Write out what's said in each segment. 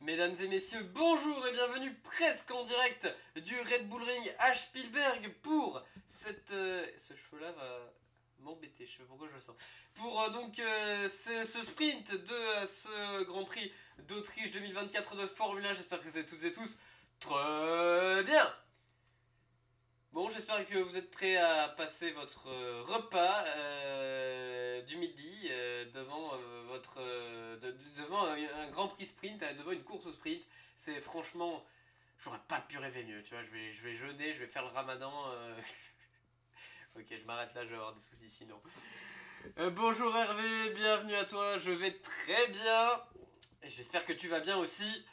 Mesdames et messieurs, bonjour et bienvenue presque en direct du Red Bull Ring à Spielberg pour cette... ce cheveu-là va m'embêter, je sais pas pourquoi je le sens. Pour ce sprint de ce Grand Prix d'Autriche 2024 de Formule 1, j'espère que vous êtes toutes et tous très bien. Bon, j'espère que vous êtes prêts à passer votre repas du midi devant devant un Grand Prix sprint, devant une course au sprint. C'est franchement, j'aurais pas pu rêver mieux. Tu vois, je vais jeûner, je vais faire le Ramadan. Ok, je m'arrête là, je vais avoir des soucis sinon. Bonjour Hervé, bienvenue à toi. Je vais très bien. Et j'espère que tu vas bien aussi.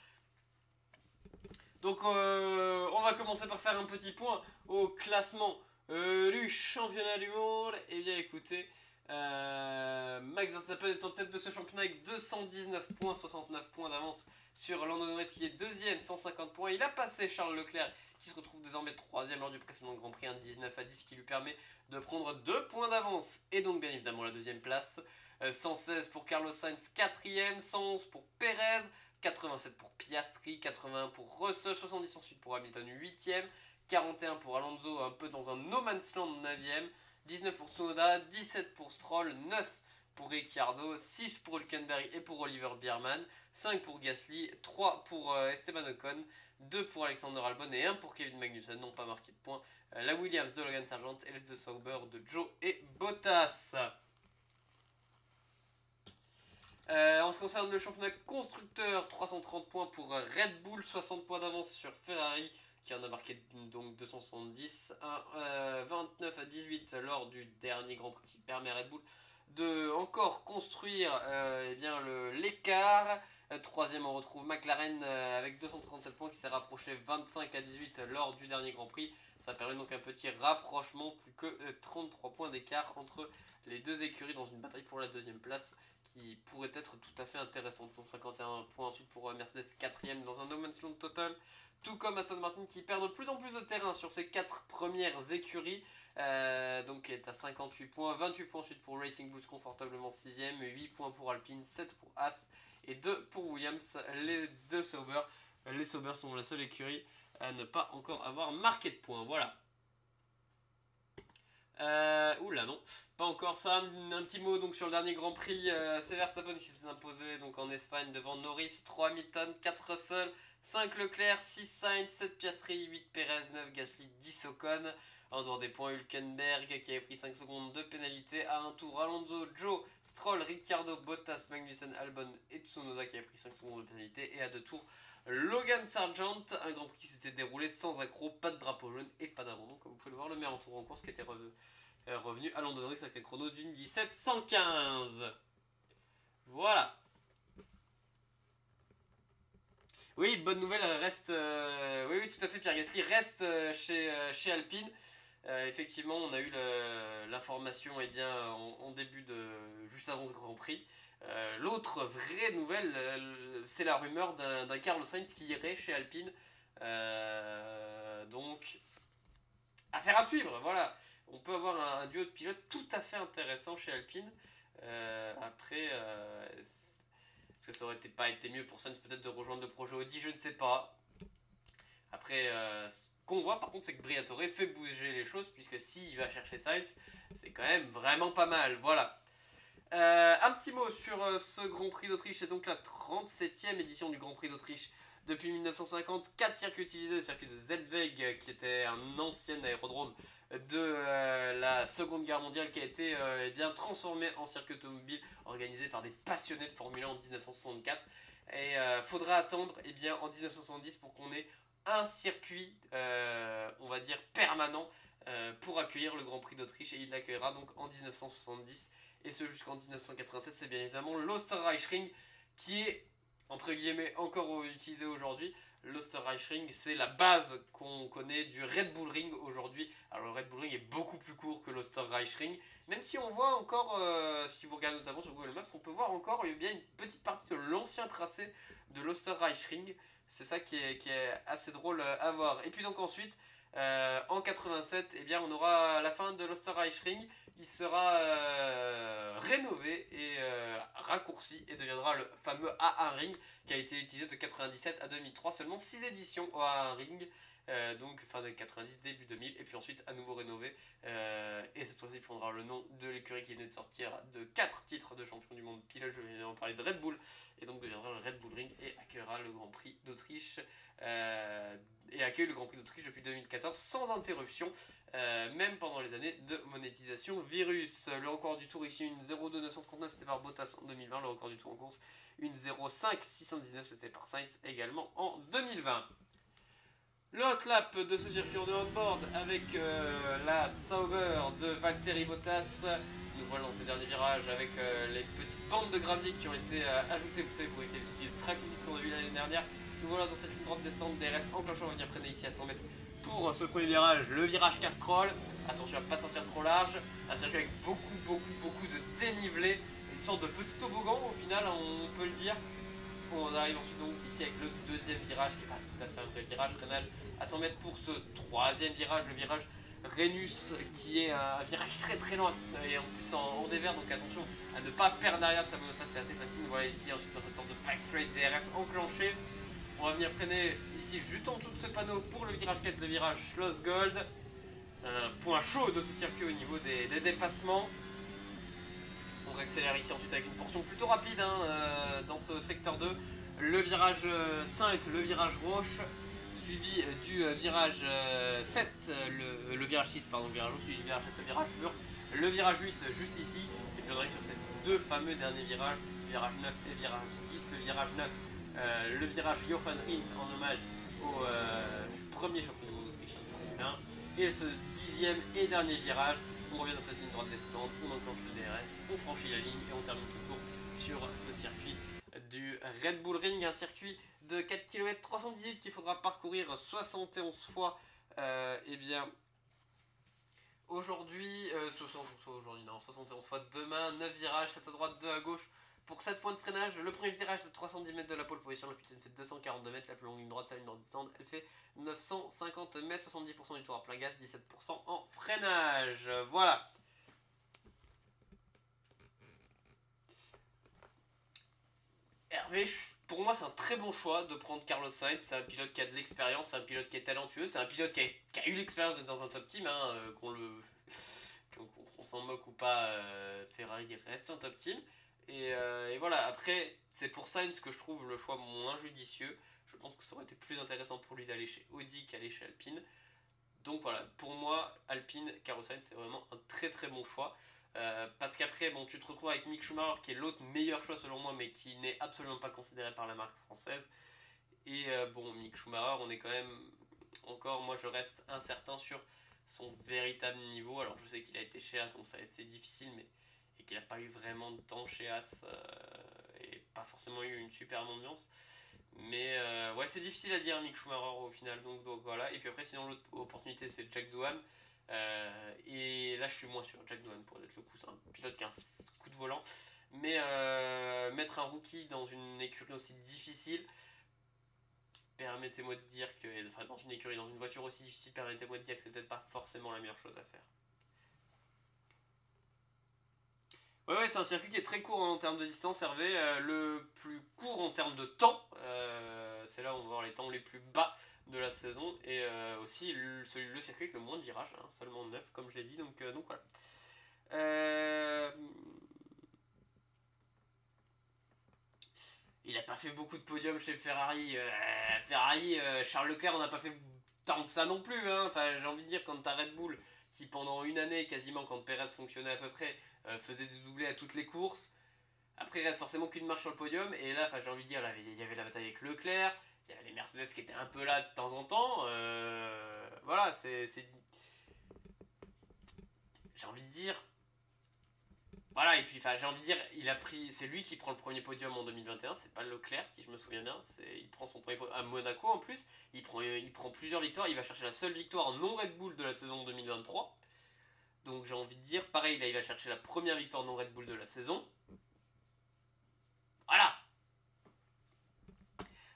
Donc on va commencer par faire un petit point au classement du championnat du monde. Et bien écoutez, Max Verstappen est en tête de ce championnat avec 219 points, 69 points d'avance sur Lando Norris qui est deuxième, 150 points. Il a passé Charles Leclerc qui se retrouve désormais troisième lors du précédent Grand Prix, un 19 à 10 qui lui permet de prendre 2 points d'avance. Et donc bien évidemment la deuxième place, 116 pour Carlos Sainz, quatrième, 111 pour Perez, 87 pour Piastri, 81 pour Russell, 70 ensuite pour Hamilton 8ème, 41 pour Alonso un peu dans un no man's land 9ème, 19 pour Tsunoda, 17 pour Stroll, 9 pour Ricciardo, 6 pour Hülkenberg et pour Oliver Biermann, 5 pour Gasly, 3 pour Esteban Ocon, 2 pour Alexander Albon et 1 pour Kevin Magnussen, n'ont pas marqué de points. La Williams de Logan Sargent et le Sauber de Joe et Bottas. En ce qui concerne le championnat constructeur, 330 points pour Red Bull, 60 points d'avance sur Ferrari qui en a marqué donc 270, 29 à 18 lors du dernier Grand Prix qui permet à Red Bull de encore construire eh bien l'écart. Troisième, on retrouve McLaren avec 237 points qui s'est rapproché 25 à 18 lors du dernier Grand Prix. Ça permet donc un petit rapprochement, plus que 33 points d'écart entre les deux écuries dans une bataille pour la deuxième place qui pourrait être tout à fait intéressante. 151 points ensuite pour Mercedes 4ème dans un no man's land total. Tout comme Aston Martin qui perd de plus en plus de terrain sur ses 4 premières écuries. Donc est à 58 points. 28 points ensuite pour Racing Bulls confortablement 6ème. 8 points pour Alpine, 7 pour Haas et 2 pour Williams. Les deux Sauber. Les Sauber sont la seule écurie à ne pas encore avoir marqué de points. Voilà. Oula non, pas encore ça. Un petit mot donc sur le dernier Grand Prix. C'est Verstappen qui s'est imposé donc en Espagne devant Norris, 3 Hamilton, 4 Russell, 5 Leclerc, 6 Sainz, 7 Piastri, 8 Perez, 9 Gasly, 10 Ocon. En dehors des points, Hülkenberg qui avait pris 5 secondes de pénalité à un tour. Alonso, Joe, Stroll, Ricciardo, Bottas, Magnussen, Albon et Tsunoda qui avait pris 5 secondes de pénalité. Et à 2 tours, Logan Sargent, un Grand Prix qui s'était déroulé sans accroc, pas de drapeau jaune et pas d'abandon. Comme vous pouvez le voir, le meilleur tour en course qui était revenu à Lando Norris avec un chrono d'une 17:115. Voilà. Oui, bonne nouvelle, reste... oui, tout à fait, Pierre Gasly reste chez Alpine. Effectivement, on a eu l'information en début de... juste avant ce Grand Prix. L'autre vraie nouvelle, c'est la rumeur d'un Carlos Sainz qui irait chez Alpine. Donc, affaire à suivre, voilà. On peut avoir un duo de pilotes tout à fait intéressant chez Alpine. Après, est-ce que ça aurait pas été mieux pour Sainz peut-être de rejoindre le projet Audi? Je ne sais pas. Après, ce qu'on voit par contre, c'est que Briatore fait bouger les choses, puisque s'il va chercher Sainz, c'est quand même vraiment pas mal. Voilà. Un petit mot sur ce Grand Prix d'Autriche, c'est donc la 37e édition du Grand Prix d'Autriche. Depuis 1950, 4 circuits utilisés, le circuit de Zeltweg qui était un ancien aérodrome de la Seconde Guerre mondiale qui a été eh bien transformé en circuit automobile organisé par des passionnés de Formule 1 en 1964. Et faudra attendre eh bien, en 1970 pour qu'on ait un circuit, on va dire, permanent pour accueillir le Grand Prix d'Autriche. Et il l'accueillera donc en 1970 et ce jusqu'en 1987. C'est bien évidemment l'Österreichring qui est entre guillemets encore utilisé aujourd'hui. L'Österreichring, c'est la base qu'on connaît du Red Bull Ring aujourd'hui. Alors le Red Bull Ring est beaucoup plus court que l'Österreichring, même si on voit encore, si vous regardez notamment sur Google Maps, on peut voir encore bien une petite partie de l'ancien tracé de l'Österreichring. C'est ça qui est assez drôle à voir. Et puis donc ensuite, en 87, eh bien, on aura la fin de l'Österreichring. Il sera rénové et voilà, raccourci et deviendra le fameux A1 Ring qui a été utilisé de 97 à 2003, seulement 6 éditions au A1 Ring. Donc fin des 90, début 2000, et puis ensuite à nouveau rénové. Et cette fois-ci, il prendra le nom de l'écurie qui venait de sortir de 4 titres de champion du monde pilote. Je vais en parler de Red Bull, et donc deviendra le Red Bull Ring et accueillera le Grand Prix d'Autriche. Et accueille le Grand Prix d'Autriche depuis 2014 sans interruption, même pendant les années de monétisation virus. Le record du tour ici, une 0,2939, c'était par Bottas en 2020. Le record du tour en course, une 0,5619, c'était par Sainz également en 2020. Le hot lap de ce circuit de on-board avec la Sauber de Valtteri Bottas. Nous voilà dans ces derniers virages avec les petites bandes de gravier qui ont été ajoutées, vous savez, pour éviter les soucis de track limits qu'on a vu l'année dernière. Nous voilà dans cette ligne droite descendante DRS enclenchant. On va venir freiner ici à 100 mètres pour ce premier virage, le virage Castrol. Attention à ne pas sortir trop large. Un circuit avec beaucoup de dénivelé. Une sorte de petit toboggan au final, on peut le dire. On arrive ensuite donc ici avec le deuxième virage qui n'est pas tout à fait un vrai virage, freinage à 100 mètres pour ce troisième virage, le virage Rhenus, qui est un virage très lent et en plus en dévers, donc attention à ne pas perdre derrière de sa monoplace, c'est assez facile. Voilà ici ensuite dans cette sorte de back straight DRS enclenché. On va venir freiner ici juste en dessous de ce panneau pour le virage 4, le virage Schloss Gold. Un point chaud de ce circuit au niveau des dépassements. On accélère ici ensuite avec une portion plutôt rapide dans ce secteur 2. Le virage 5, le virage Roche, suivi du virage 7, le virage 6, pardon, le virage Roche, suivi du virage 7, le virage Mur, le virage 8 juste ici. Et puis on arrive sur ces deux fameux derniers virages, le virage 9 et le virage 10. Le virage 9, le virage Jochen Rindt en hommage au premier champion du monde autrichien de Formule 1. Et ce 10e et dernier virage, on revient dans cette ligne droite descendante, on enclenche le DRS, on franchit la ligne et on termine ce tour sur ce circuit du Red Bull Ring, un circuit de 4 km 318 qu'il faudra parcourir 71 fois. Et bien aujourd'hui, 71 fois demain, 9 virages, 7 à droite, 2 à gauche pour 7 points de freinage. Le premier virage de 310 mètres de la pole position, le putain fait 242 mètres, la plus longue ligne droite, sa ligne droite descente, elle fait 950 mètres, 70% du tour à plein gaz, 17% en freinage. Voilà. Hervé, pour moi c'est un très bon choix de prendre Carlos Sainz. C'est un pilote qui a de l'expérience, c'est un pilote qui est talentueux, c'est un pilote qui a eu l'expérience d'être dans un top team, qu'on s'en moque ou pas, Ferrari reste un top team. Et voilà, après c'est pour Sainz que je trouve le choix moins judicieux. Je pense que ça aurait été plus intéressant pour lui d'aller chez Audi qu'aller chez Alpine. Donc voilà, pour moi, Alpine, Carlos Sainz, c'est vraiment un très bon choix. Parce qu'après, bon, tu te retrouves avec Mick Schumacher, qui est l'autre meilleur choix selon moi, mais qui n'est absolument pas considéré par la marque française. Et bon, Mick Schumacher, on est quand même encore, moi je reste incertain sur son véritable niveau. Alors je sais qu'il a été chez As, donc ça a été difficile, mais et qu'il n'a pas eu vraiment de temps chez As, et pas forcément eu une superbe ambiance. Mais ouais, c'est difficile à dire Mick Schumacher au final, donc voilà. Et puis après, sinon, l'autre opportunité, c'est Jack Doohan. Et là, je suis moins sûr. Jack Doohan, pour être le coup, c'est un pilote qui a un coup de volant. Mais mettre un rookie dans une écurie aussi difficile, permettez-moi de dire que. Enfin, dans une écurie, dans une voiture aussi difficile, permettez-moi de dire que c'est peut-être pas forcément la meilleure chose à faire. Ouais, c'est un circuit qui est très court en termes de distance, Hervé. Le plus court en termes de temps. C'est là où on va voir les temps les plus bas de la saison. Et aussi le circuit avec le moins de virages, seulement 9 comme je l'ai dit. Donc voilà. Il n'a pas fait beaucoup de podiums chez Ferrari. Charles Leclerc, on n'a pas fait tant que ça non plus. Enfin, j'ai envie de dire, quand t'as Red Bull, qui pendant une année, quasiment quand Perez fonctionnait à peu près, faisait des doublés à toutes les courses. Après, il reste forcément qu'une marche sur le podium. Et là, j'ai envie de dire, il y avait la bataille avec Leclerc. Il y avait les Mercedes qui étaient un peu là de temps en temps. Voilà, j'ai envie de dire. Voilà, et puis j'ai envie de dire, c'est lui qui prend le premier podium en 2021, c'est pas Leclerc si je me souviens bien, il prend son premier podium à Monaco en plus, il prend plusieurs victoires, il va chercher la seule victoire non Red Bull de la saison 2023. Donc j'ai envie de dire, pareil, là il va chercher la première victoire non Red Bull de la saison. Voilà.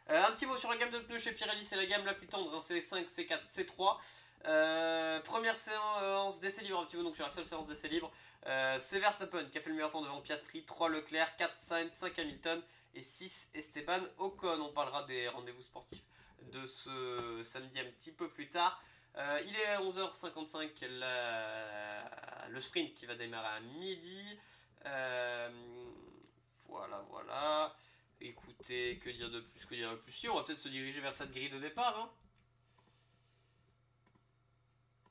Un petit mot sur la gamme de pneus chez Pirelli, c'est la gamme la plus tendre, C5, C4, C3. Première séance d'essai libre un petit peu, donc sur la seule séance d'essai libre. C'est Verstappen qui a fait le meilleur temps devant Piastri, 3 Leclerc, 4 Sainz, 5 Hamilton et 6 Esteban Ocon. On parlera des rendez-vous sportifs de ce samedi un petit peu plus tard. Il est à 11h55, le sprint qui va démarrer à midi. Voilà. Écoutez, que dire de plus, Si, on va peut-être se diriger vers cette grille de départ. Hein.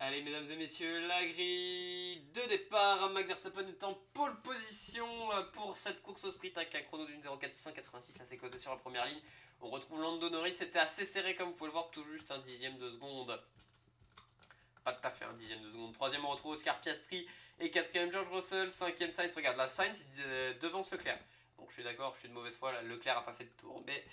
Allez, mesdames et messieurs, la grille de départ. Max Verstappen est en pole position pour cette course au sprint avec un chrono d'une 0,486 assez causé sur la première ligne. On retrouve Lando Norris, c'était assez serré comme vous pouvez le voir, tout juste un dixième de seconde. Pas tout à fait un dixième de seconde. Troisième, on retrouve Oscar Piastri et quatrième George Russell. Cinquième Sainz, regarde, la Sainz devance Leclerc. Donc je suis d'accord, je suis de mauvaise foi, là, Leclerc n'a pas fait de tour, mais...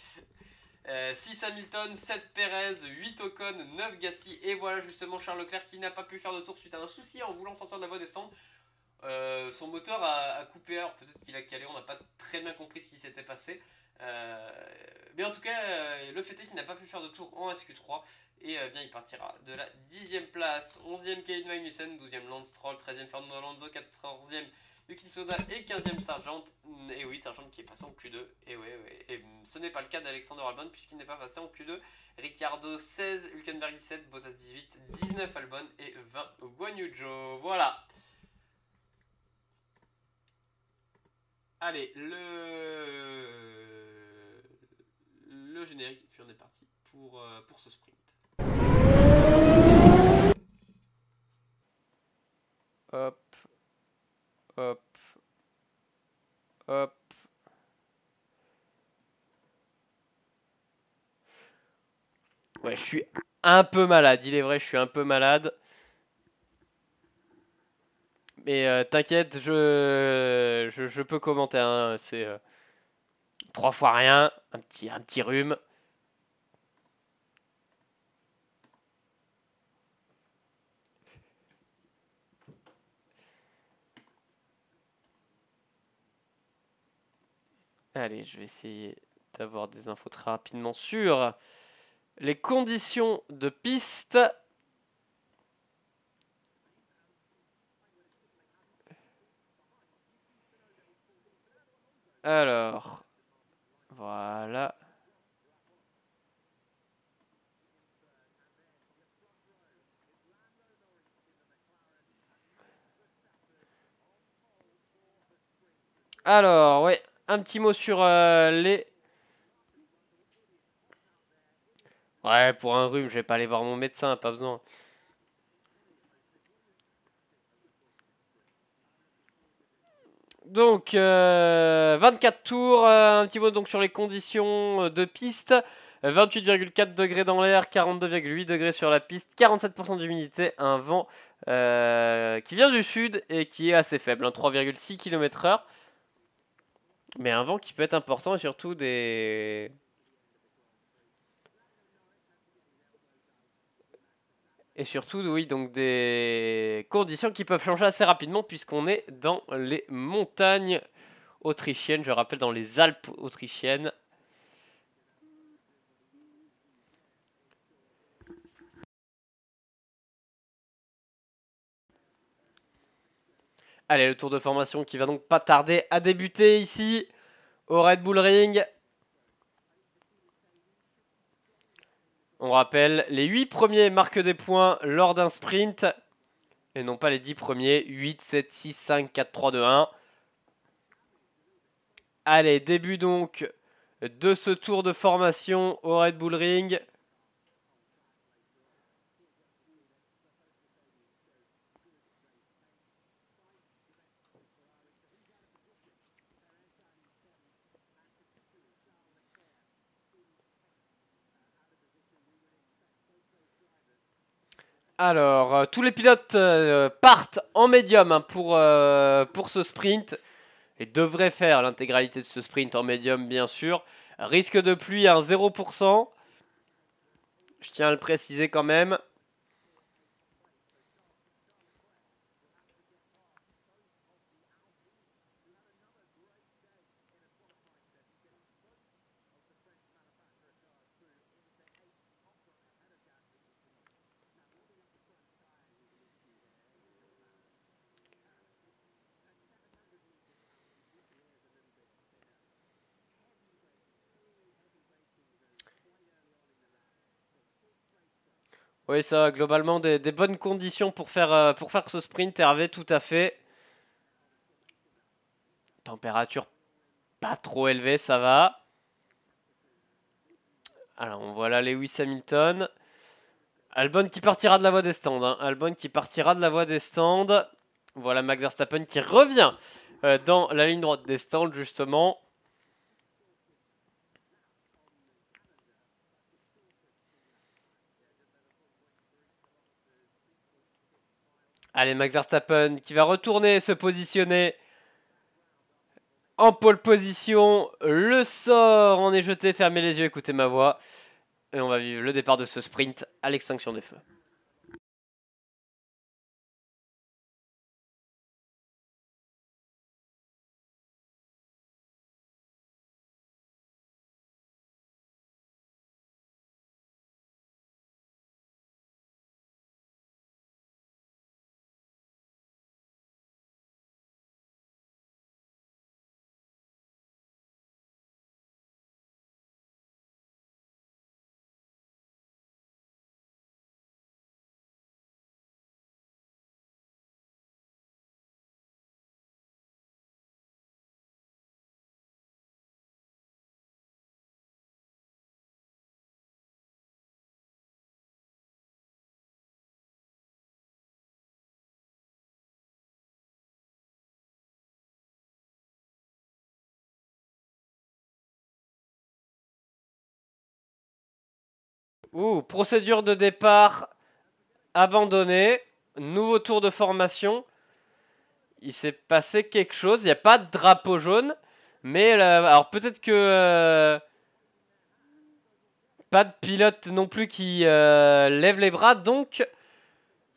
6 Hamilton, 7 Perez, 8 Ocon, 9 Gasly et voilà justement Charles Leclerc qui n'a pas pu faire de tour suite à un souci en voulant sortir de la voie descendre. Son moteur a coupé, alors peut-être qu'il a calé, on n'a pas très bien compris ce qui s'était passé. Mais en tout cas, le fait est qu'il n'a pas pu faire de tour en SQ3 et bien il partira de la 10ème place. 11ème Kevin Magnussen, 12ème Lance Stroll, 13ème Fernando Alonso, 14ème Yuki Tsunoda et 15ème Sargent. Et oui, Sargent qui est passé en Q2. Et oui. Et ce n'est pas le cas d'Alexander Albon puisqu'il n'est pas passé en Q2. Ricciardo 16, Hülkenberg 17, Bottas 18, 19 Albon et 20 Guan Yu Zhou. Voilà. Allez, le générique, et puis on est parti pour ce sprint. Hop, hop, hop. Ouais, je suis un peu malade, il est vrai, je suis un peu malade. Mais t'inquiète, je peux commenter, hein, c'est 3 fois rien, un petit rhume. Allez, je vais essayer d'avoir des infos très rapidement sur les conditions de piste. Alors, voilà. Alors, ouais, un petit mot sur les... Ouais, pour un rhume, je vais pas aller voir mon médecin, pas besoin. Donc, 24 tours, un petit mot donc sur les conditions de piste. 28,4 degrés dans l'air, 42,8 degrés sur la piste, 47% d'humidité, un vent qui vient du sud et qui est assez faible, 3,6 km/h. Mais un vent qui peut être important et surtout des... Et surtout, oui, donc des conditions qui peuvent changer assez rapidement puisqu'on est dans les montagnes autrichiennes, je rappelle dans les Alpes autrichiennes. Allez, le tour de formation qui va donc pas tarder à débuter ici au Red Bull Ring. On rappelle, les 8 premiers marquent des points lors d'un sprint. Et non pas les 10 premiers. 8, 7, 6, 5, 4, 3, 2, 1. Allez, début donc de ce tour de formation au Red Bull Ring. Alors, tous les pilotes partent en médium hein, pour ce sprint et devraient faire l'intégralité de ce sprint en médium, bien sûr. Risque de pluie à 0%. Je tiens à le préciser quand même. Oui, ça, globalement, des bonnes conditions pour faire ce sprint, Hervé, tout à fait. Température pas trop élevée, ça va. Alors, on voit là Lewis Hamilton. Albon qui partira de la voie des stands. Hein. Albon qui partira de la voie des stands. Voilà Max Verstappen qui revient dans la ligne droite des stands, justement. Allez, Max Verstappen qui va retourner se positionner en pole position. Le sort en est jeté. Fermez les yeux, écoutez ma voix. Et on va vivre le départ de ce sprint à l'extinction des feux. Ouh, procédure de départ abandonnée. Nouveau tour de formation. Il s'est passé quelque chose. Il n'y a pas de drapeau jaune. Mais alors peut-être que pas de pilote non plus qui lève les bras. Donc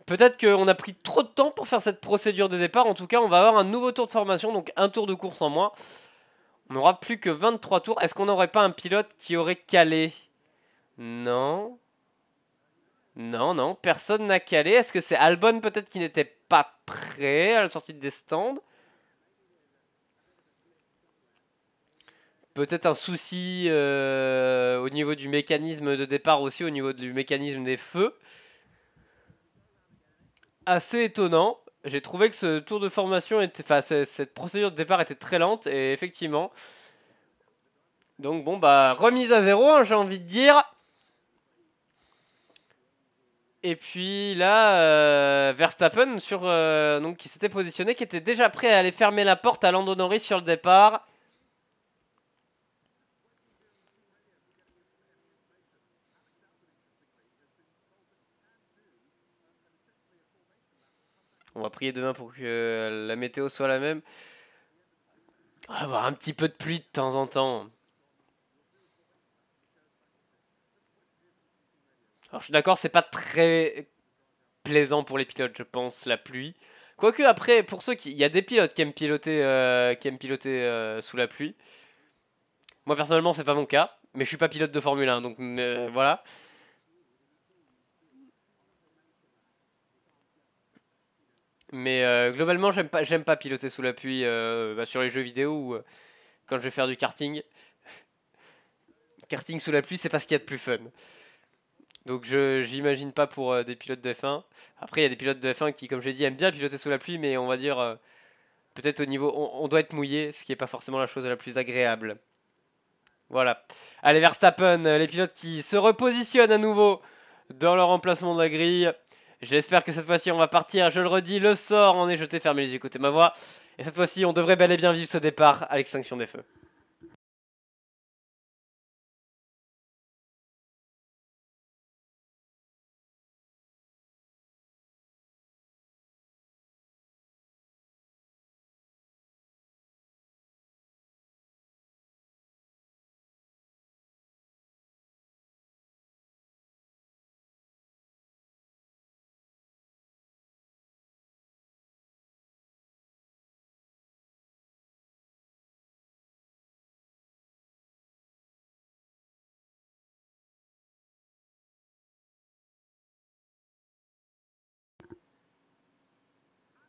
peut-être qu'on a pris trop de temps pour faire cette procédure de départ. En tout cas, on va avoir un nouveau tour de formation. Donc un tour de course en moins. On n'aura plus que 23 tours. Est-ce qu'on n'aurait pas un pilote qui aurait calé? Non. Non, non, personne n'a calé. Est-ce que c'est Albon peut-être qui n'était pas prêt à la sortie des stands? Peut-être un souci au niveau du mécanisme de départ aussi, au niveau du mécanisme des feux. Assez étonnant. J'ai trouvé que ce tour de formation était, enfin cette procédure de départ était très lente et effectivement. Donc bon bah remise à zéro, hein, j'ai envie de dire. Et puis là, Verstappen donc qui s'était positionné, qui était déjà prêt à aller fermer la porte à Lando Norris sur le départ. On va prier demain pour que la météo soit la même. On va avoir un petit peu de pluie de temps en temps. Alors je suis d'accord, c'est pas très plaisant pour les pilotes, je pense, la pluie. Quoique après, pour ceux qui... Il y a des pilotes qui aiment piloter sous la pluie. Moi personnellement, c'est pas mon cas. Mais je suis pas pilote de Formule 1, donc voilà. Mais globalement, j'aime pas piloter sous la pluie sur les jeux vidéo ou quand je vais faire du karting. Karting sous la pluie, c'est pas ce qu'il y a de plus fun. Donc j'imagine pas pour des pilotes de F1. Après, il y a des pilotes de F1 qui, comme j'ai dit, aiment bien piloter sous la pluie, mais on va dire peut-être au niveau... On doit être mouillé, ce qui est pas forcément la chose la plus agréable. Voilà. Allez, Verstappen, les pilotes qui se repositionnent à nouveau dans leur emplacement de la grille. J'espère que cette fois-ci on va partir. Je le redis, le sort en est jeté. Fermez les yeux, écoutez ma voix. Et cette fois-ci, on devrait bel et bien vivre ce départ à l'extinction des feux.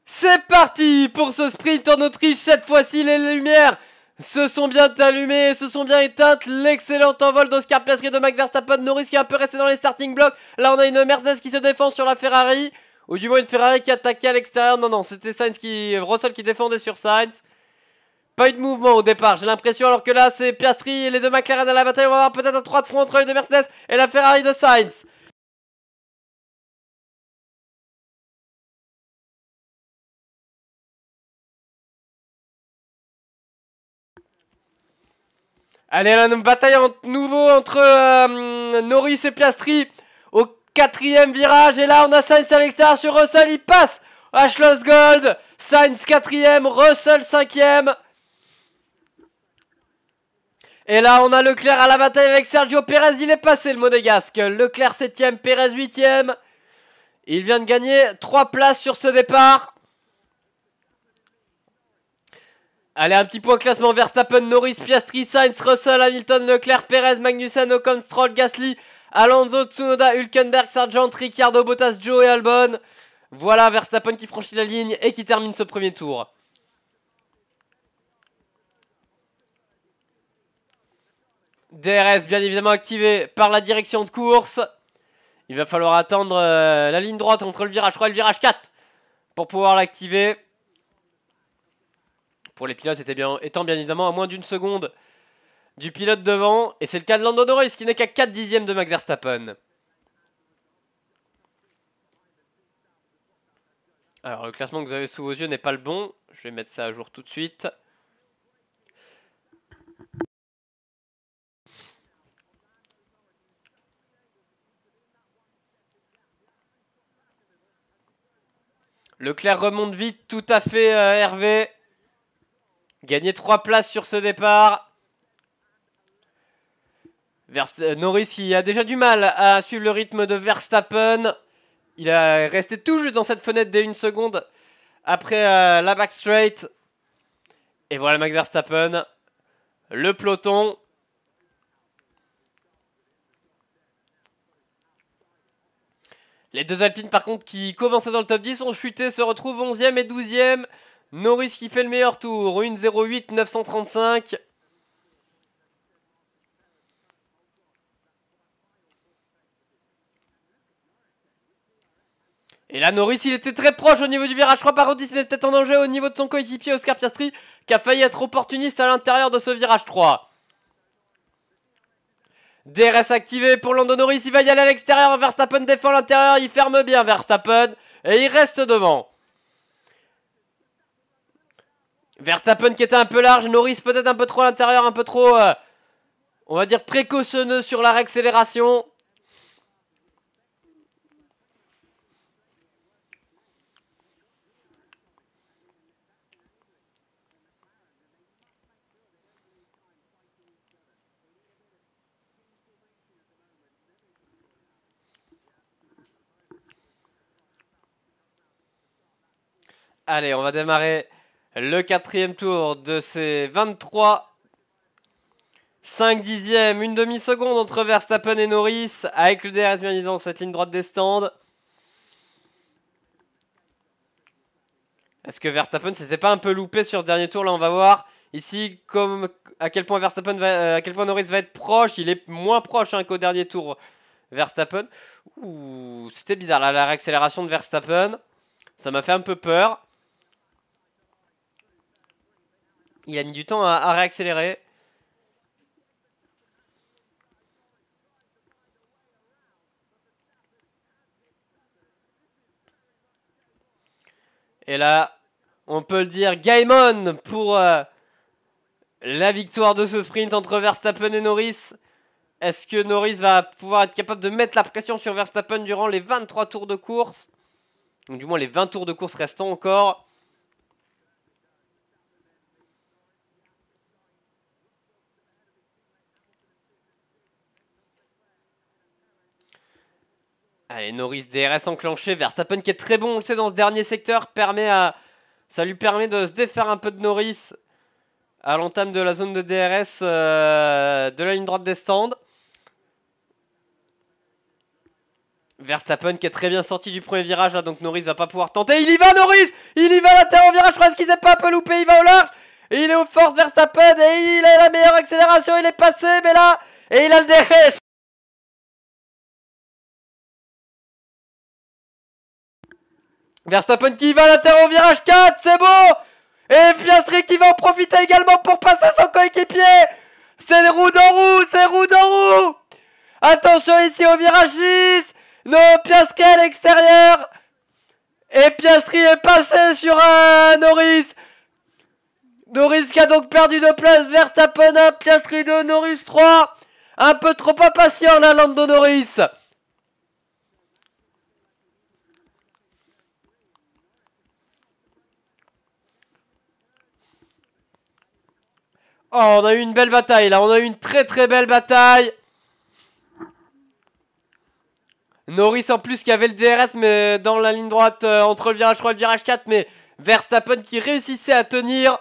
C'est parti pour ce sprint en Autriche. Cette fois-ci, les lumières se sont bien allumées, se sont bien éteintes. L'excellent envol d'Oscar Piastri et de Max Verstappen. Norris qui est un peu resté dans les starting blocks. Là, on a une Mercedes qui se défend sur la Ferrari. Ou du moins une Ferrari qui attaquait à l'extérieur. Non, non, c'était Russell qui défendait sur Sainz. Pas eu de mouvement au départ, j'ai l'impression, alors que là, c'est Piastri et les deux McLaren à la bataille. On va avoir peut-être un 3 de front entre les deux Mercedes et la Ferrari de Sainz. Allez, là, une bataille nouveau entre Norris et Piastri au 4ème virage. Et là, on a Sainz à l'extérieur sur Russell. Il passe à Schloss Gold. Sainz 4ème, Russell 5ème. Et là, on a Leclerc à la bataille avec Sergio Pérez. Il est passé, le monégasque. Leclerc 7ème, Pérez 8ème. Il vient de gagner 3 places sur ce départ. Allez, un petit point classement. Verstappen, Norris, Piastri, Sainz, Russell, Hamilton, Leclerc, Pérez, Magnussen, Ocon, Stroll, Gasly, Alonso, Tsunoda, Hülkenberg, Sargent, Ricciardo, Bottas, Joe et Albon. Voilà Verstappen qui franchit la ligne et qui termine ce premier tour. DRS bien évidemment activé par la direction de course. Il va falloir attendre la ligne droite entre le virage 3 et le virage 4 pour pouvoir l'activer. Pour les pilotes, étant bien évidemment à moins d'une seconde du pilote devant. Et c'est le cas de Lando Norris qui n'est qu'à 4 dixièmes de Max Verstappen. Alors le classement que vous avez sous vos yeux n'est pas le bon. Je vais mettre ça à jour tout de suite. Leclerc remonte vite, tout à fait Hervé. Gagné 3 places sur ce départ. Norris qui a déjà du mal à suivre le rythme de Verstappen. Il a resté tout juste dans cette fenêtre des 1 seconde après la back straight. Et voilà Max Verstappen. Le peloton. Les deux Alpines par contre qui commençaient dans le top 10 ont chuté, se retrouvent 11e et 12e. Norris qui fait le meilleur tour, 1.08 935. Et là Norris il était très proche au niveau du virage 3, par contre il se met peut-être en danger au niveau de son coéquipier Oscar Piastri qui a failli être opportuniste à l'intérieur de ce virage 3. DRS activé pour Lando Norris, il va y aller à l'extérieur, Verstappen défend l'intérieur, il ferme bien Verstappen et il reste devant. Verstappen qui était un peu large, Norris peut-être un peu trop à l'intérieur, un peu trop, on va dire précautionneux sur la réaccélération. Allez, on va démarrer le 4ème tour de ces 23 5 dixièmes, une demi-seconde entre Verstappen et Norris, avec le DRS bien évidemment cette ligne droite des stands. Est-ce que Verstappen s'était pas un peu loupé sur ce dernier tour? Là, on va voir ici à quel point Norris va être proche. Il est moins proche qu'au dernier tour. Verstappen. Ouh, c'était bizarre là, la réaccélération de Verstappen. Ça m'a fait un peu peur. Il a mis du temps à réaccélérer. Et là, on peut le dire, game on pour la victoire de ce sprint entre Verstappen et Norris. Est-ce que Norris va pouvoir être capable de mettre la pression sur Verstappen durant les 23 tours de course? Ou du moins les 20 tours de course restants encore. Allez, Norris, DRS enclenché. Verstappen qui est très bon, on le sait, dans ce dernier secteur. Ça lui permet de se défaire un peu de Norris à l'entame de la zone de DRS de la ligne droite des stands. Verstappen qui est très bien sorti du premier virage là, donc Norris va pas pouvoir tenter. Il y va Norris. Il y va à l'intérieur au virage 3, est-ce qu'il s'est pas un peu loupé? Il va au large. Et il est aux forces Verstappen et il a la meilleure accélération. Il est passé, mais là, et il a le DRS. Verstappen qui va à l'intérieur au virage 4, c'est beau. Et Piastri qui va en profiter également pour passer son coéquipier. C'est roue dans roue, c'est roue dans roue. Attention ici au virage 6. Non, Piastri à l'extérieur. Et Piastri est passé sur Norris. Norris qui a donc perdu de place. Verstappen 1, Piastri 2, Norris 3. Un peu trop impatient là, Lando Norris. Oh, on a eu une belle bataille là. On a eu une très très belle bataille. Norris en plus qui avait le DRS mais dans la ligne droite entre le virage 3 et le virage 4. Mais Verstappen qui réussissait à tenir.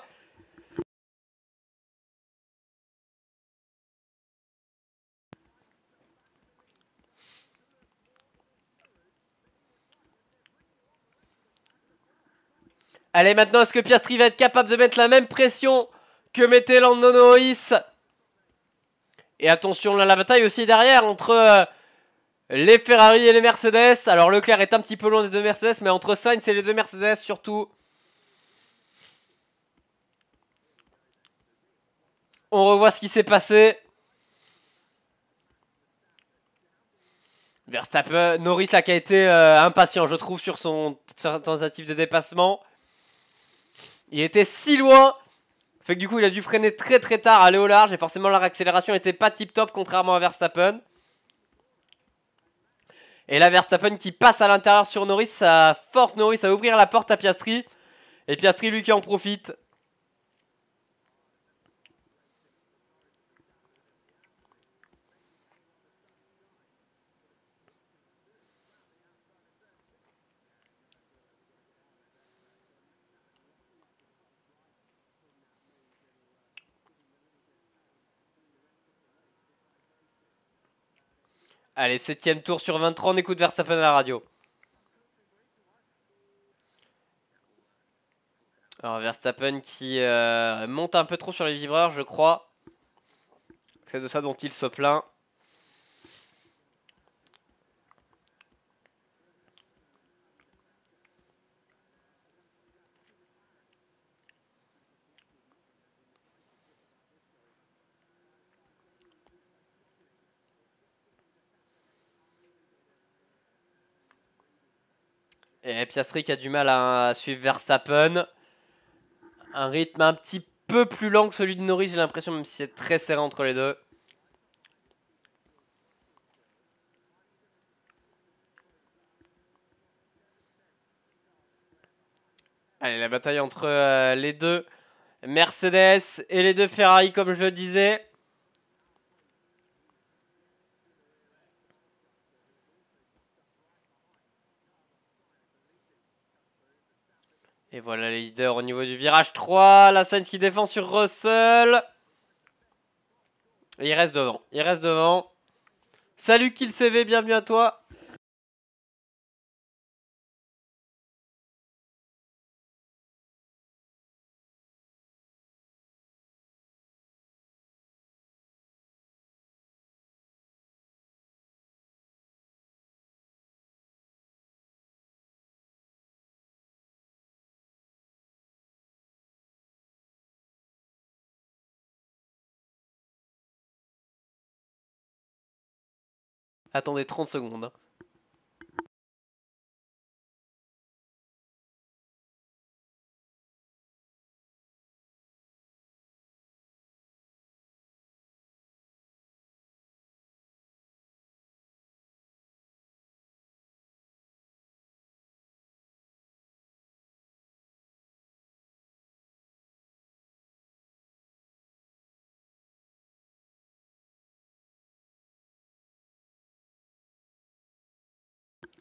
Allez, maintenant, est-ce que Piastri va être capable de mettre la même pression que mettait Lando Norris? Et attention, là, la bataille aussi derrière entre les Ferrari et les Mercedes. Alors, Leclerc est un petit peu loin des deux Mercedes, mais entre Sainz et les deux Mercedes, surtout. On revoit ce qui s'est passé. Verstappen, Norris là qui a été impatient, je trouve, sur son tentative de dépassement. Il était si loin. Fait que du coup, il a dû freiner très très tard, aller au large. Et forcément, la réaccélération n'était pas tip top, contrairement à Verstappen. Et là, Verstappen qui passe à l'intérieur sur Norris, ça force Norris à ouvrir la porte à Piastri. Et Piastri, lui, qui en profite. Allez, 7ème tour sur 23, on écoute Verstappen à la radio. Alors Verstappen qui monte un peu trop sur les vibreurs, je crois. C'est de ça dont il se plaint. Et Piastri qui a du mal à suivre Verstappen. Un rythme un petit peu plus lent que celui de Norris, j'ai l'impression, même si c'est très serré entre les deux. Allez, la bataille entre les deux Mercedes et les deux Ferrari, comme je le disais. Et voilà les leaders au niveau du virage 3. La Sainz qui défend sur Russell. Et il reste devant. Il reste devant. Salut Kill CV, bienvenue à toi. Attendez 30 secondes.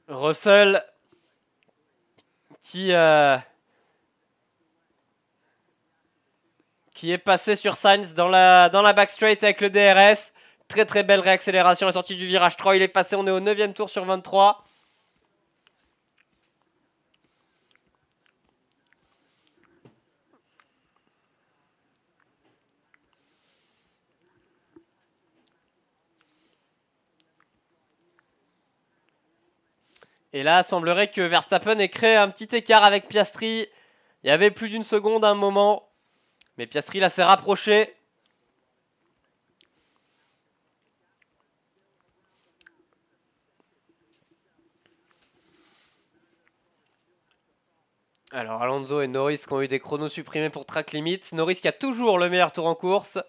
Russell qui est passé sur Sainz dans la back straight avec le DRS. Très très belle réaccélération à la sortie du virage 3. Il est passé, on est au 9ème tour sur 23. Et là, semblerait que Verstappen ait créé un petit écart avec Piastri. Il y avait plus d'une seconde à un moment. Mais Piastri là s'est rapproché. Alors Alonso et Norris qui ont eu des chronos supprimés pour track limit. Norris qui a toujours le meilleur tour en course.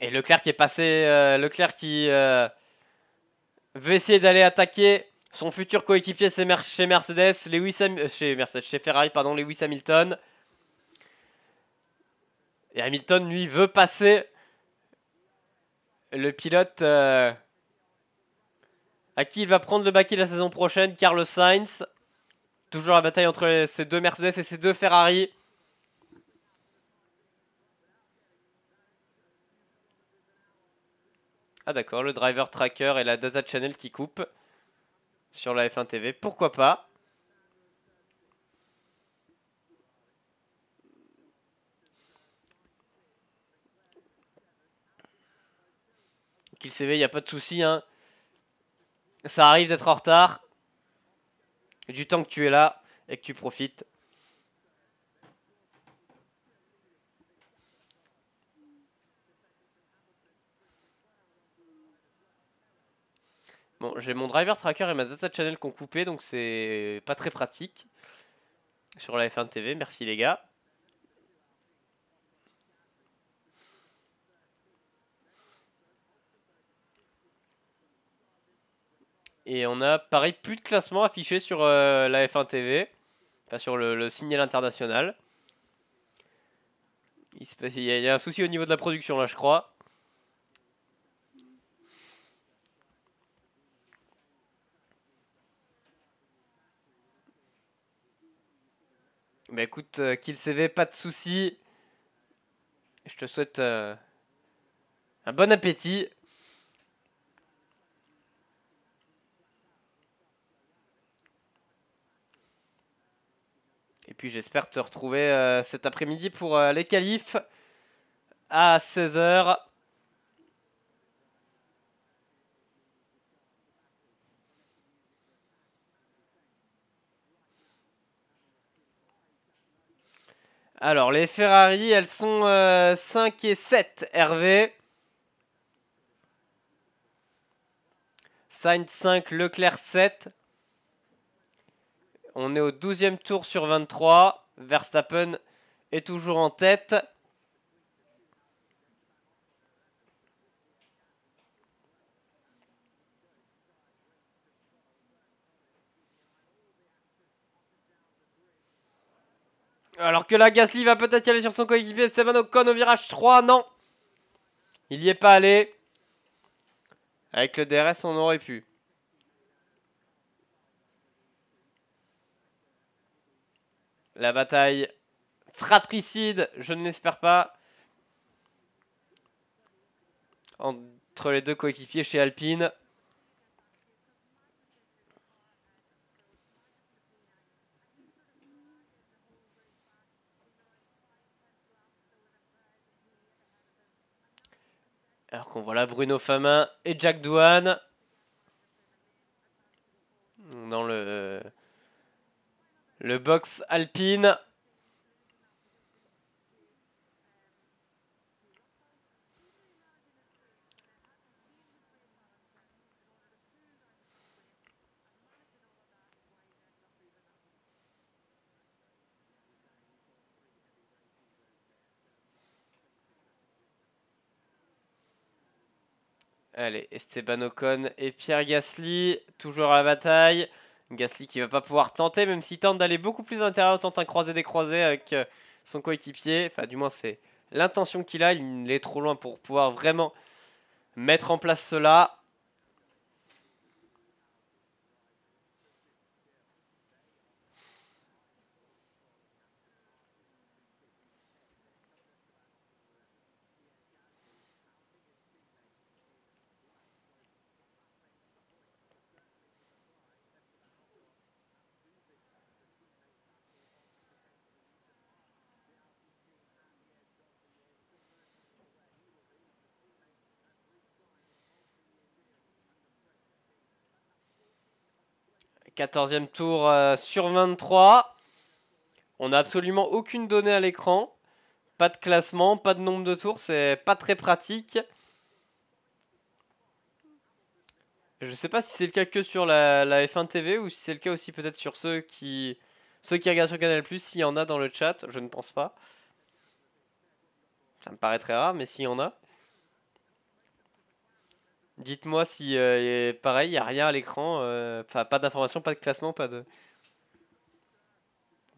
Et Leclerc qui est passé. Leclerc qui veut essayer d'aller attaquer son futur coéquipier chez Mercedes. Chez Ferrari, pardon, Lewis Hamilton. Et Hamilton, lui, veut passer le pilote à qui il va prendre le baquet la saison prochaine, Carlos Sainz. Toujours la bataille entre ces deux Mercedes et ces deux Ferrari. Ah d'accord, le driver tracker et la data channel qui coupe sur la F1 TV. Pourquoi pas? Qu'il s'éveille, y a pas de souci, hein. Ça arrive d'être en retard. Du temps que tu es là et que tu profites. Bon, j'ai mon driver tracker et ma data channel qu'on coupé, donc c'est pas très pratique sur la F1 TV. Merci les gars. Et on a pareil plus de classement affiché sur la F1 TV, enfin sur le signal international. Il y a un souci au niveau de la production là, je crois. Bah écoute, Kill CV, pas de souci. Je te souhaite un bon appétit. Et puis j'espère te retrouver cet après-midi pour les qualifs à 16h. Alors les Ferrari, elles sont 5 et 7 Hervé. Sainz 5, Leclerc 7. On est au 12e tour sur 23. Verstappen est toujours en tête. Alors que la Gasly va peut-être y aller sur son coéquipier Esteban Ocon au virage 3. Non, il n'y est pas allé. Avec le DRS, on aurait pu. La bataille fratricide, je ne l'espère pas, entre les deux coéquipiers chez Alpine. Alors qu'on voit là Bruno Famin et Jack Doohan dans le box Alpine. Allez, Esteban Ocon et Pierre Gasly, toujours à la bataille. Gasly qui va pas pouvoir tenter, même s'il tente d'aller beaucoup plus à l'intérieur, tente un croisé-décroisé avec son coéquipier. Enfin, du moins, c'est l'intention qu'il a. Il est trop loin pour pouvoir vraiment mettre en place cela. 14e tour sur 23. On n'a absolument aucune donnée à l'écran. Pas de classement, pas de nombre de tours, c'est pas très pratique. Je sais pas si c'est le cas que sur la F1 TV ou si c'est le cas aussi peut-être sur ceux qui regardent sur Canal+, s'il y en a dans le chat, je ne pense pas. Ça me paraît très rare, mais s'il y en a. Dites-moi si, pareil, il n'y a rien à l'écran, enfin pas d'informations, pas de classement, pas de...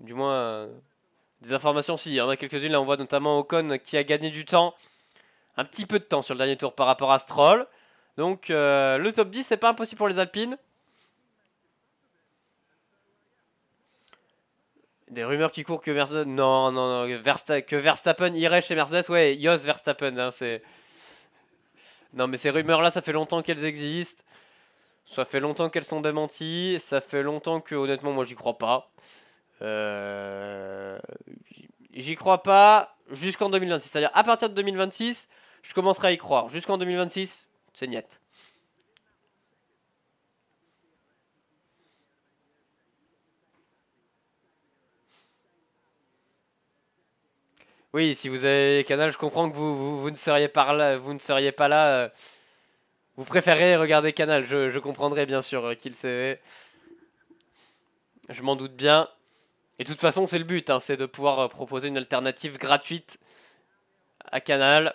Du moins, des informations si, il y en a quelques-unes, là on voit notamment Ocon qui a gagné du temps, un petit peu de temps sur le dernier tour par rapport à Stroll. Donc le top 10 c'est pas impossible pour les Alpines. Des rumeurs qui courent que Mercedes... Non, non, non, que Verstappen irait chez Mercedes, ouais, Jos Verstappen, hein, c'est... Non mais ces rumeurs là ça fait longtemps qu'elles existent. Ça fait longtemps qu'elles sont démenties. Ça fait longtemps que honnêtement moi j'y crois pas. J'y crois pas jusqu'en 2026. C'est-à-dire à partir de 2026, je commencerai à y croire. Jusqu'en 2026, c'est niet. Oui, si vous avez Canal, je comprends que vous ne seriez pas là. Vous ne seriez pas là. Vous préférez regarder Canal. Je comprendrai bien sûr qu'il sait. Je m'en doute bien. Et de toute façon, c'est le but, hein, c'est de pouvoir proposer une alternative gratuite à Canal.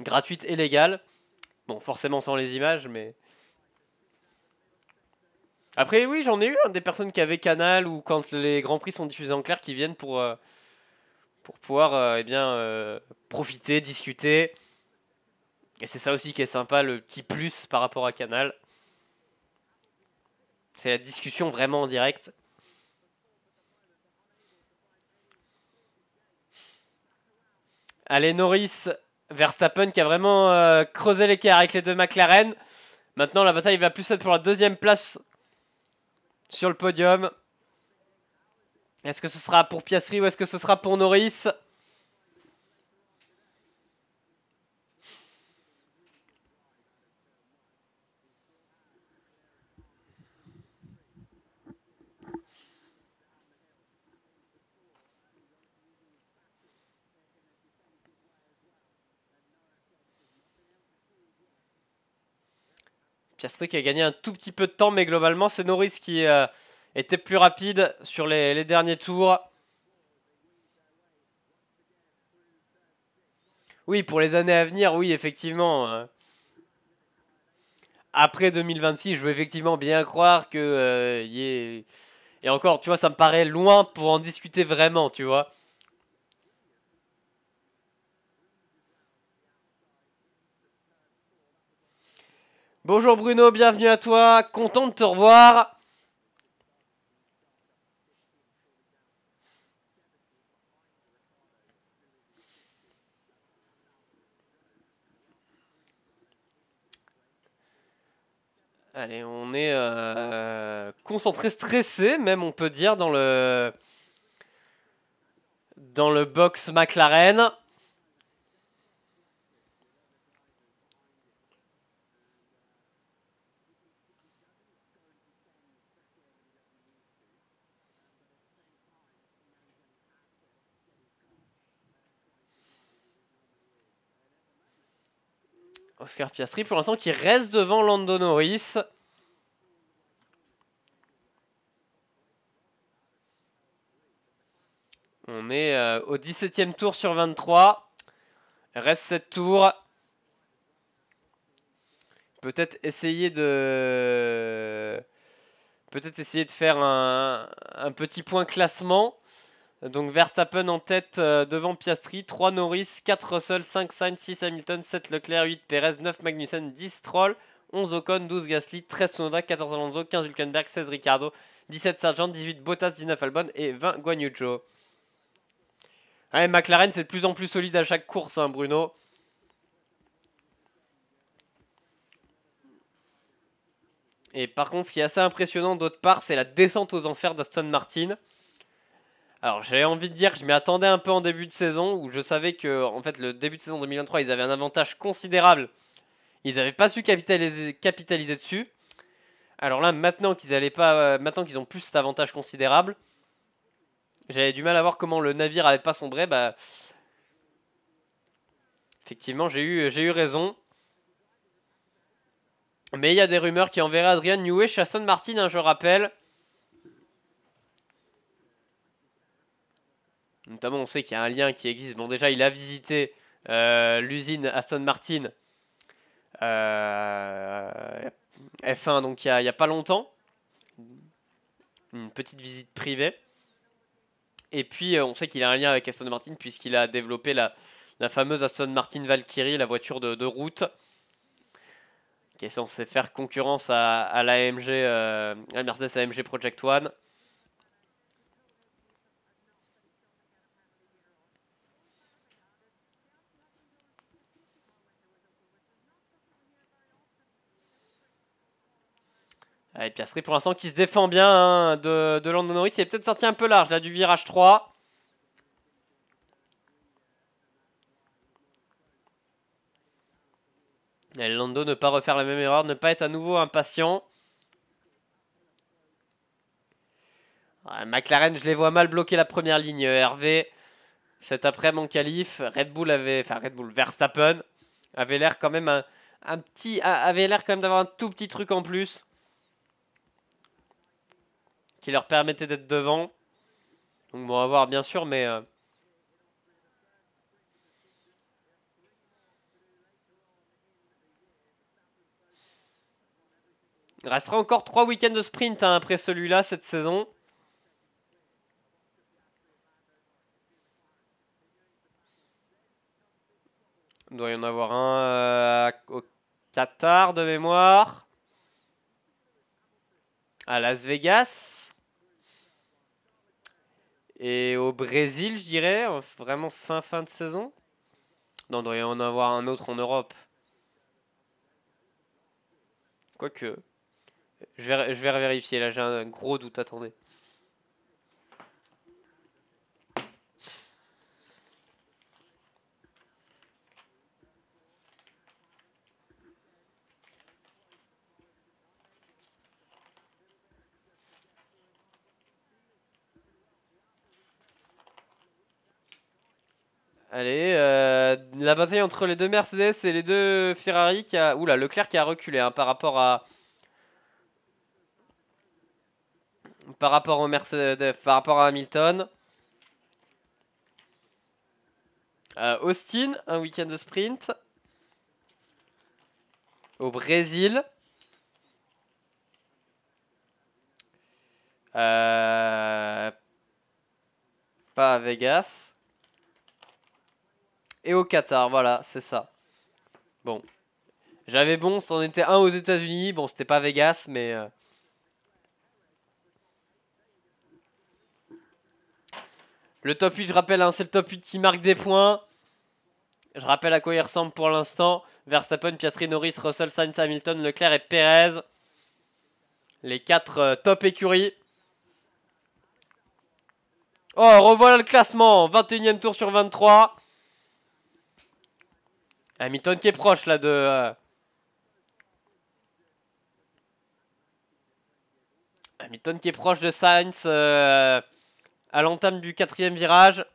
Gratuite et légale. Bon, forcément sans les images, mais... Après, oui, j'en ai eu des personnes qui avaient Canal ou quand les Grands Prix sont diffusés en clair qui viennent pour pouvoir eh bien, profiter, discuter. Et c'est ça aussi qui est sympa, le petit plus par rapport à Canal. C'est la discussion vraiment en direct. Allez, Norris, Verstappen qui a vraiment creusé l'écart avec les deux McLaren. Maintenant, la bataille va plus être pour la deuxième place sur le podium. Est-ce que ce sera pour Piastri ou est-ce que ce sera pour Norris? Piastri qui a gagné un tout petit peu de temps, mais globalement, c'est Norris qui était plus rapide sur les derniers tours. Oui, pour les années à venir, oui, effectivement. Après 2026, je veux effectivement bien croire que y ait... Et encore, tu vois, ça me paraît loin pour en discuter vraiment, tu vois. Bonjour Bruno, bienvenue à toi, content de te revoir. Allez, on est concentré, stressé, même on peut dire, dans le box McLaren. Oscar Piastri, pour l'instant, qui reste devant Lando Norris. On est au 17e tour sur 23. Reste 7 tours. Peut-être essayer de faire un petit point classement. Donc Verstappen en tête devant Piastri, 3 Norris, 4 Russell, 5 Sainz, 6 Hamilton, 7 Leclerc, 8 Perez, 9 Magnussen, 10 Stroll, 11 Ocon, 12 Gasly, 13 Tsunoda, 14 Alonso, 15 Hülkenberg, 16 Ricciardo, 17 Sargent, 18 Bottas, 19 Albon et 20 Guan Yu Zhou. Ouais, McLaren c'est de plus en plus solide à chaque course, hein, Bruno. Et par contre, ce qui est assez impressionnant d'autre part, c'est la descente aux enfers d'Aston Martin. Alors j'avais envie de dire que je m'y attendais un peu en début de saison, où je savais que en fait le début de saison 2023 ils avaient un avantage considérable. Ils n'avaient pas su capitaliser dessus. Alors là, maintenant qu'ils allaient pas, maintenant qu'ils ont plus cet avantage considérable, j'avais du mal à voir comment le navire allait pas sombrer. Bah, effectivement, j'ai eu raison. Mais il y a des rumeurs qui enverraient Adrian Newey chez Aston Martin, hein, je rappelle. Notamment, on sait qu'il y a un lien qui existe. Bon, déjà, il a visité l'usine Aston Martin euh, F1, donc il y a pas longtemps. Une petite visite privée. Et puis, on sait qu'il a un lien avec Aston Martin puisqu'il a développé la fameuse Aston Martin Valkyrie, la voiture de route, qui est censée faire concurrence à l'AMG, la Mercedes AMG Project One. Et Piastri pour l'instant qui se défend bien hein, de Lando Norris. Il est peut-être sorti un peu large là du virage 3. Et Lando ne pas refaire la même erreur, ne pas être à nouveau impatient. Ouais, McLaren, je les vois mal bloquer la première ligne. Hervé, cet après-midi en qualif, Red Bull, Verstappen avait l'air quand même avait l'air quand même d'avoir un tout petit truc en plus qui leur permettait d'être devant. Donc bon, on va voir bien sûr, mais il restera encore 3 week-ends de sprint hein, après celui-là cette saison. Il doit y en avoir un au Qatar de mémoire. À Las Vegas. Et au Brésil, je dirais, vraiment fin de saison. Non, il doit y en avoir un autre en Europe. Quoique, je vais vérifier, là j'ai un gros doute, attendez. Allez, la bataille entre les deux Mercedes et les deux Ferrari qui a... Oula, Leclerc qui a reculé hein, par rapport au Mercedes, par rapport à Hamilton. Austin, un week-end de sprint. Au Brésil. Pas à Vegas. Et au Qatar, voilà, c'est ça. Bon. J'avais bon, c'en était un aux États-Unis. Bon, c'était pas Vegas, mais. Le top 8, je rappelle, hein, c'est le top 8 qui marque des points. Je rappelle à quoi il ressemble pour l'instant. Verstappen, Piastri, Norris, Russell, Sainz, Hamilton, Leclerc et Perez. Les 4 top écuries. Oh, revoilà le classement. 21ème tour sur 23. Hamilton qui est proche là de... Hamilton qui est proche de Sainz à l'entame du 4ème virage.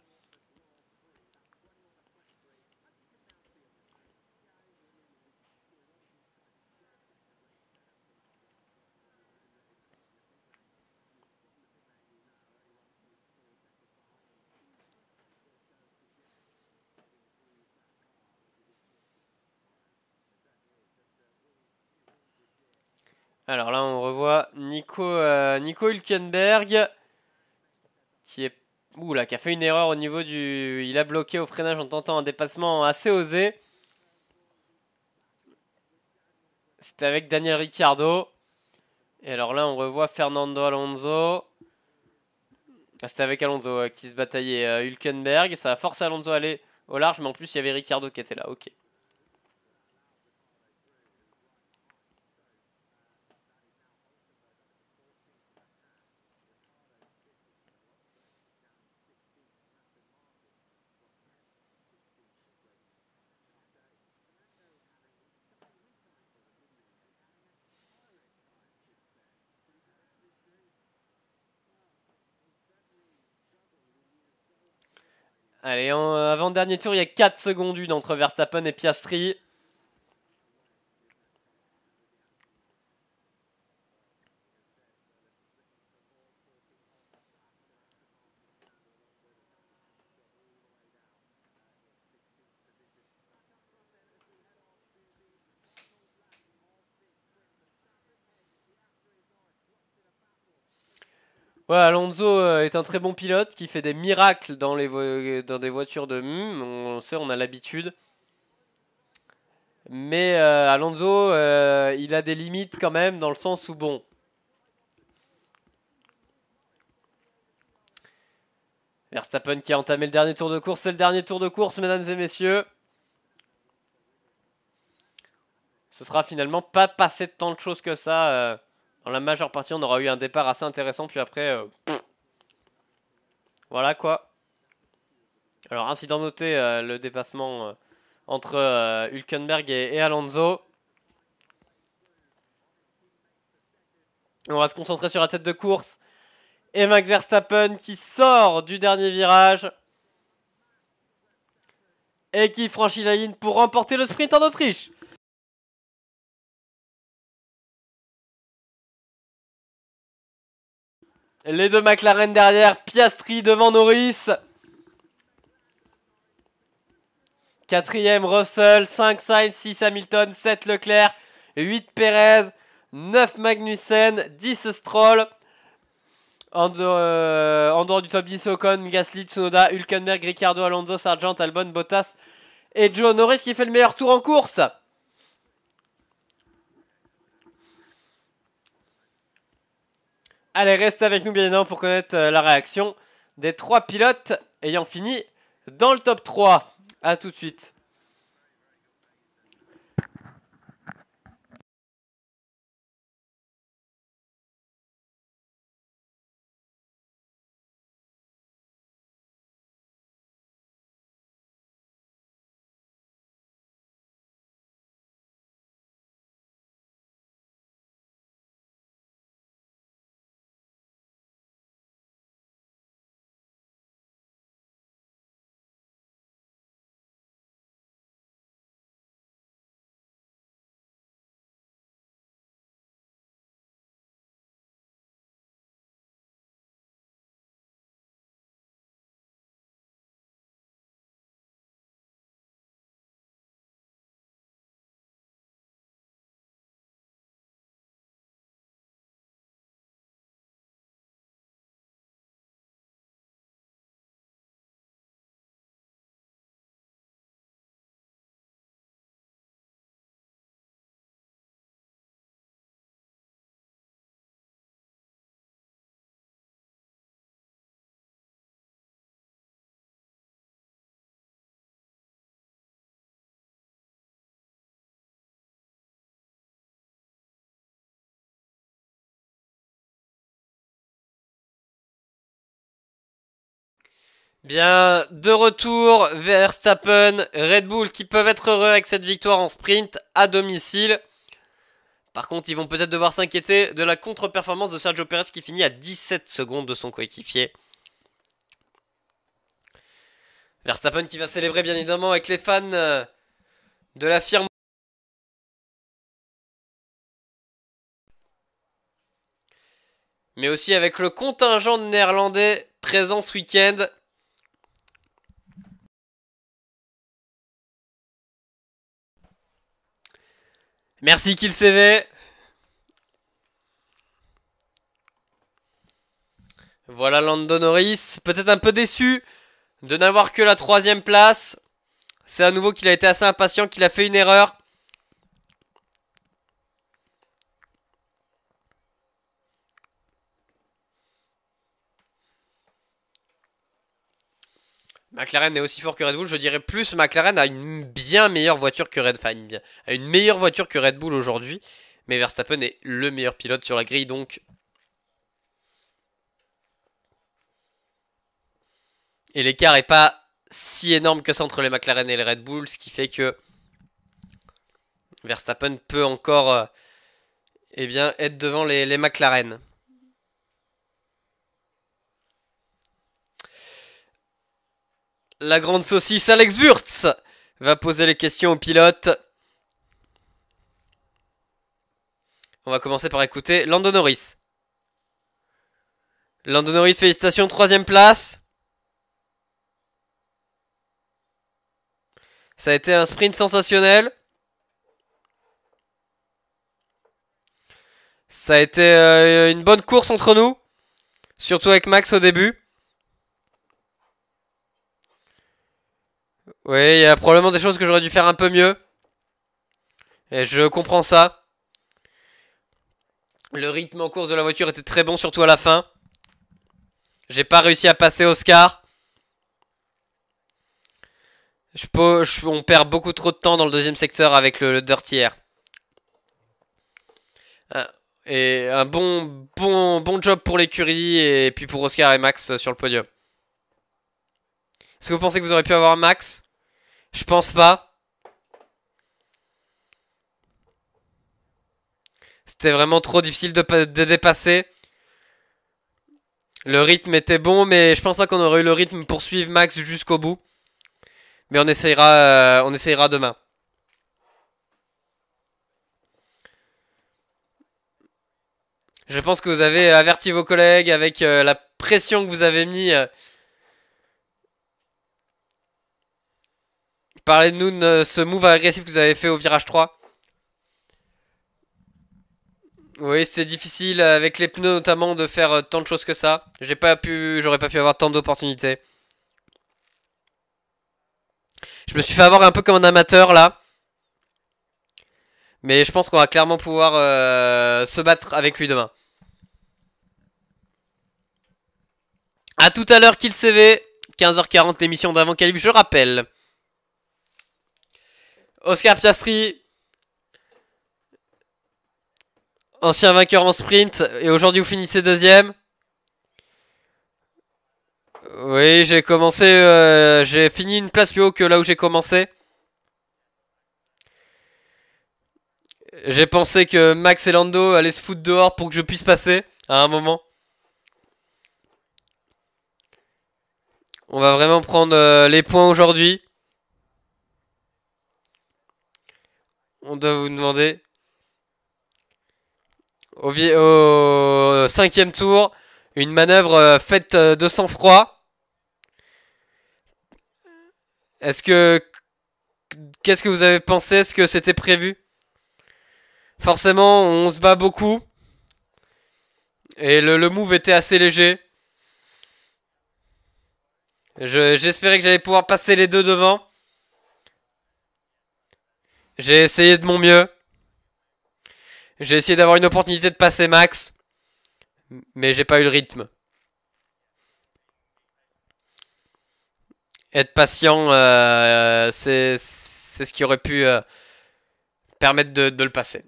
Alors là, on revoit Nico Hülkenberg qui est... Oula, qui a fait une erreur au niveau du... Il a bloqué au freinage en tentant un dépassement assez osé. C'était avec Daniel Ricciardo. Et alors là, on revoit Fernando Alonso. C'était avec Alonso qui se bataillait Hülkenberg. Ça a forcé Alonso à aller au large, mais en plus, il y avait Ricciardo qui était là. Ok. Allez, avant-dernier tour, il y a 4 secondes une entre Verstappen et Piastri. Ouais, Alonso est un très bon pilote qui fait des miracles dans des voitures de on sait, on a l'habitude. Mais Alonso, il a des limites quand même dans le sens où bon. Verstappen qui a entamé le dernier tour de course, c'est le dernier tour de course, mesdames et messieurs. Ce sera finalement pas passé de tant de choses que ça. Dans la majeure partie, on aura eu un départ assez intéressant, puis après, voilà quoi. Alors, incident noté, le dépassement entre Hülkenberg et Alonso. On va se concentrer sur la tête de course. Et Max Verstappen qui sort du dernier virage. Et qui franchit la ligne pour remporter le sprint en Autriche. Les deux McLaren derrière, Piastri devant Norris. Quatrième Russell, 5 Sainz, 6 Hamilton, 7 Leclerc, 8 Perez, 9 Magnussen, 10 Stroll. En dehors du top 10, Ocon, Gasly, Tsunoda, Hülkenberg, Ricciardo, Alonso, Sargent, Albon, Bottas et Joe Norris qui fait le meilleur tour en course. Allez, restez avec nous bien évidemment pour connaître la réaction des 3 pilotes ayant fini dans le top 3. A tout de suite. Bien, de retour, Verstappen, Red Bull qui peuvent être heureux avec cette victoire en sprint à domicile. Par contre, ils vont peut-être devoir s'inquiéter de la contre-performance de Sergio Perez qui finit à 17 secondes de son coéquipier. Verstappen qui va célébrer bien évidemment avec les fans de la firme. Mais aussi avec le contingent néerlandais présent ce week-end. Merci Kill CV. Voilà Lando Norris, peut-être un peu déçu de n'avoir que la 3ème place. C'est à nouveau qu'il a été assez impatient, qu'il a fait une erreur. McLaren est aussi fort que Red Bull, je dirais plus McLaren a une bien meilleure voiture que Red Bull. A une meilleure voiture que Red Bull aujourd'hui. Mais Verstappen est le meilleur pilote sur la grille, donc. Et l'écart est pas si énorme que ça entre les McLaren et les Red Bull, ce qui fait que Verstappen peut encore eh bien, être devant les McLaren. La grande saucisse Alex Wurtz va poser les questions au pilote. On va commencer par écouter Lando Norris. Lando Norris, félicitations, 3ème place. Ça a été un sprint sensationnel. Ça a été une bonne course entre nous. Surtout avec Max au début. Oui, il y a probablement des choses que j'aurais dû faire un peu mieux. Et je comprends ça. Le rythme en course de la voiture était très bon, surtout à la fin. J'ai pas réussi à passer Oscar. On perd beaucoup trop de temps dans le deuxième secteur avec le Dirty Air. Et un bon job pour l'écurie et puis pour Oscar et Max sur le podium. Est-ce que vous pensez que vous auriez pu avoir Max? Je pense pas. C'était vraiment trop difficile de dépasser. Le rythme était bon, mais je pense pas qu'on aurait eu le rythme pour suivre Max jusqu'au bout. Mais on essayera demain. Je pense que vous avez averti vos collègues avec la pression que vous avez mis. Parlez-nous de ce move agressif que vous avez fait au virage 3. Oui, c'était difficile avec les pneus notamment de faire tant de choses que ça. J'aurais pas pu avoir tant d'opportunités. Je me suis fait avoir un peu comme un amateur là. Mais je pense qu'on va clairement pouvoir se battre avec lui demain. A tout à l'heure, Kill CV. 15h40, l'émission d'avant Calib, je rappelle. Oscar Piastri. Ancien vainqueur en sprint. Et aujourd'hui, vous finissez deuxième. Oui, j'ai commencé. J'ai fini une place plus haut que là où j'ai commencé. J'ai pensé que Max et Lando allaient se foutre dehors pour que je puisse passer à un moment. On va vraiment prendre les points aujourd'hui. On doit vous demander. Au 5ème tour, une manœuvre faite de sang-froid. Qu'est-ce que vous avez pensé? Est-ce que c'était prévu? Forcément, on se bat beaucoup. Et le move était assez léger. J'espérais que j'allais pouvoir passer les deux devant. J'ai essayé de mon mieux. J'ai essayé d'avoir une opportunité de passer Max. Mais j'ai pas eu le rythme. Être patient, c'est ce qui aurait pu permettre de le passer.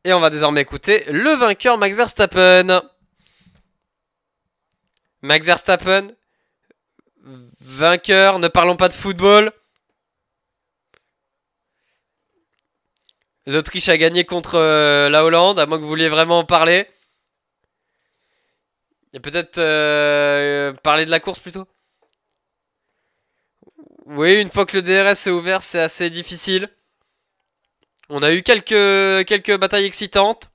Et on va désormais écouter le vainqueur Max Verstappen. Max Verstappen, vainqueur, ne parlons pas de football. L'Autriche a gagné contre la Hollande, à moins que vous vouliez vraiment en parler. Et peut-être parler de la course plutôt. Oui, une fois que le DRS est ouvert, c'est assez difficile. On a eu quelques batailles excitantes.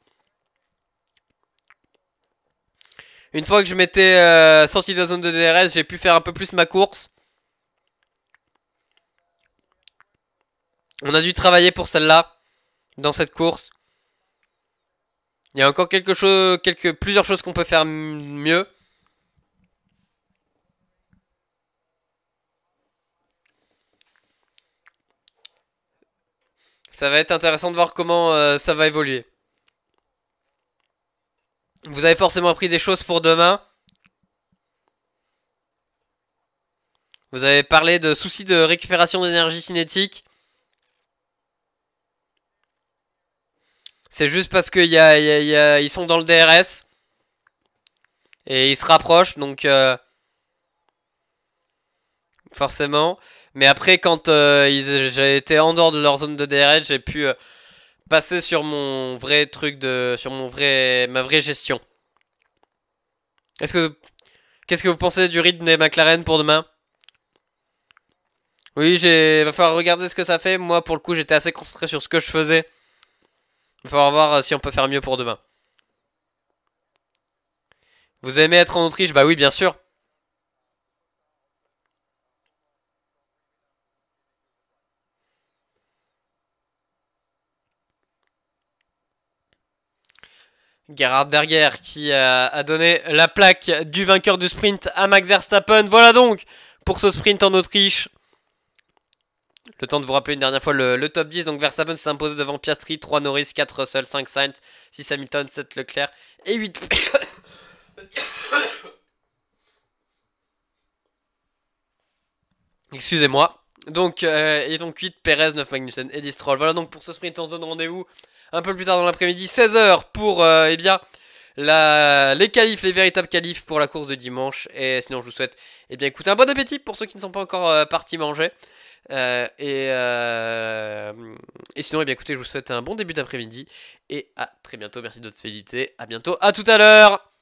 Une fois que je m'étais sorti de la zone de DRS, j'ai pu faire un peu plus ma course. On a dû travailler pour celle-là, dans cette course. Il y a encore plusieurs choses qu'on peut faire mieux. Ça va être intéressant de voir comment ça va évoluer. Vous avez forcément appris des choses pour demain. Vous avez parlé de soucis de récupération d'énergie cinétique. C'est juste parce qu'ils sont dans le DRS. Et ils se rapprochent, donc forcément. Mais après, quand j'ai été en dehors de leur zone de DRS, j'ai pu passer sur mon vrai truc sur ma vraie gestion. Qu'est-ce que vous pensez du rythme des McLaren pour demain? Oui, va falloir regarder ce que ça fait. Moi, pour le coup, j'étais assez concentré sur ce que je faisais. Il va falloir voir si on peut faire mieux pour demain. Vous aimez être en Autriche? Bah oui, bien sûr. Gerhard Berger qui a donné la plaque du vainqueur du sprint à Max Verstappen. Voilà donc pour ce sprint en Autriche. Le temps de vous rappeler une dernière fois le top 10. Donc Verstappen s'est imposé devant Piastri, 3 Norris, 4 Russell, 5 Sainz, 6 Hamilton, 7 Leclerc et 8... Excusez-moi. Donc, et donc 8 Perez, 9 Magnussen et 10 Stroll. Voilà donc pour ce sprint. On se donne rendez-vous un peu plus tard dans l'après-midi, 16h pour eh bien, les qualifs, les véritables qualifs pour la course de dimanche. Et sinon, je vous souhaite eh bien, écoutez, un bon appétit pour ceux qui ne sont pas encore partis manger. Et sinon, eh bien, écoutez, je vous souhaite un bon début d'après-midi. Et à très bientôt. Merci de votre fidélité. À bientôt. À tout à l'heure.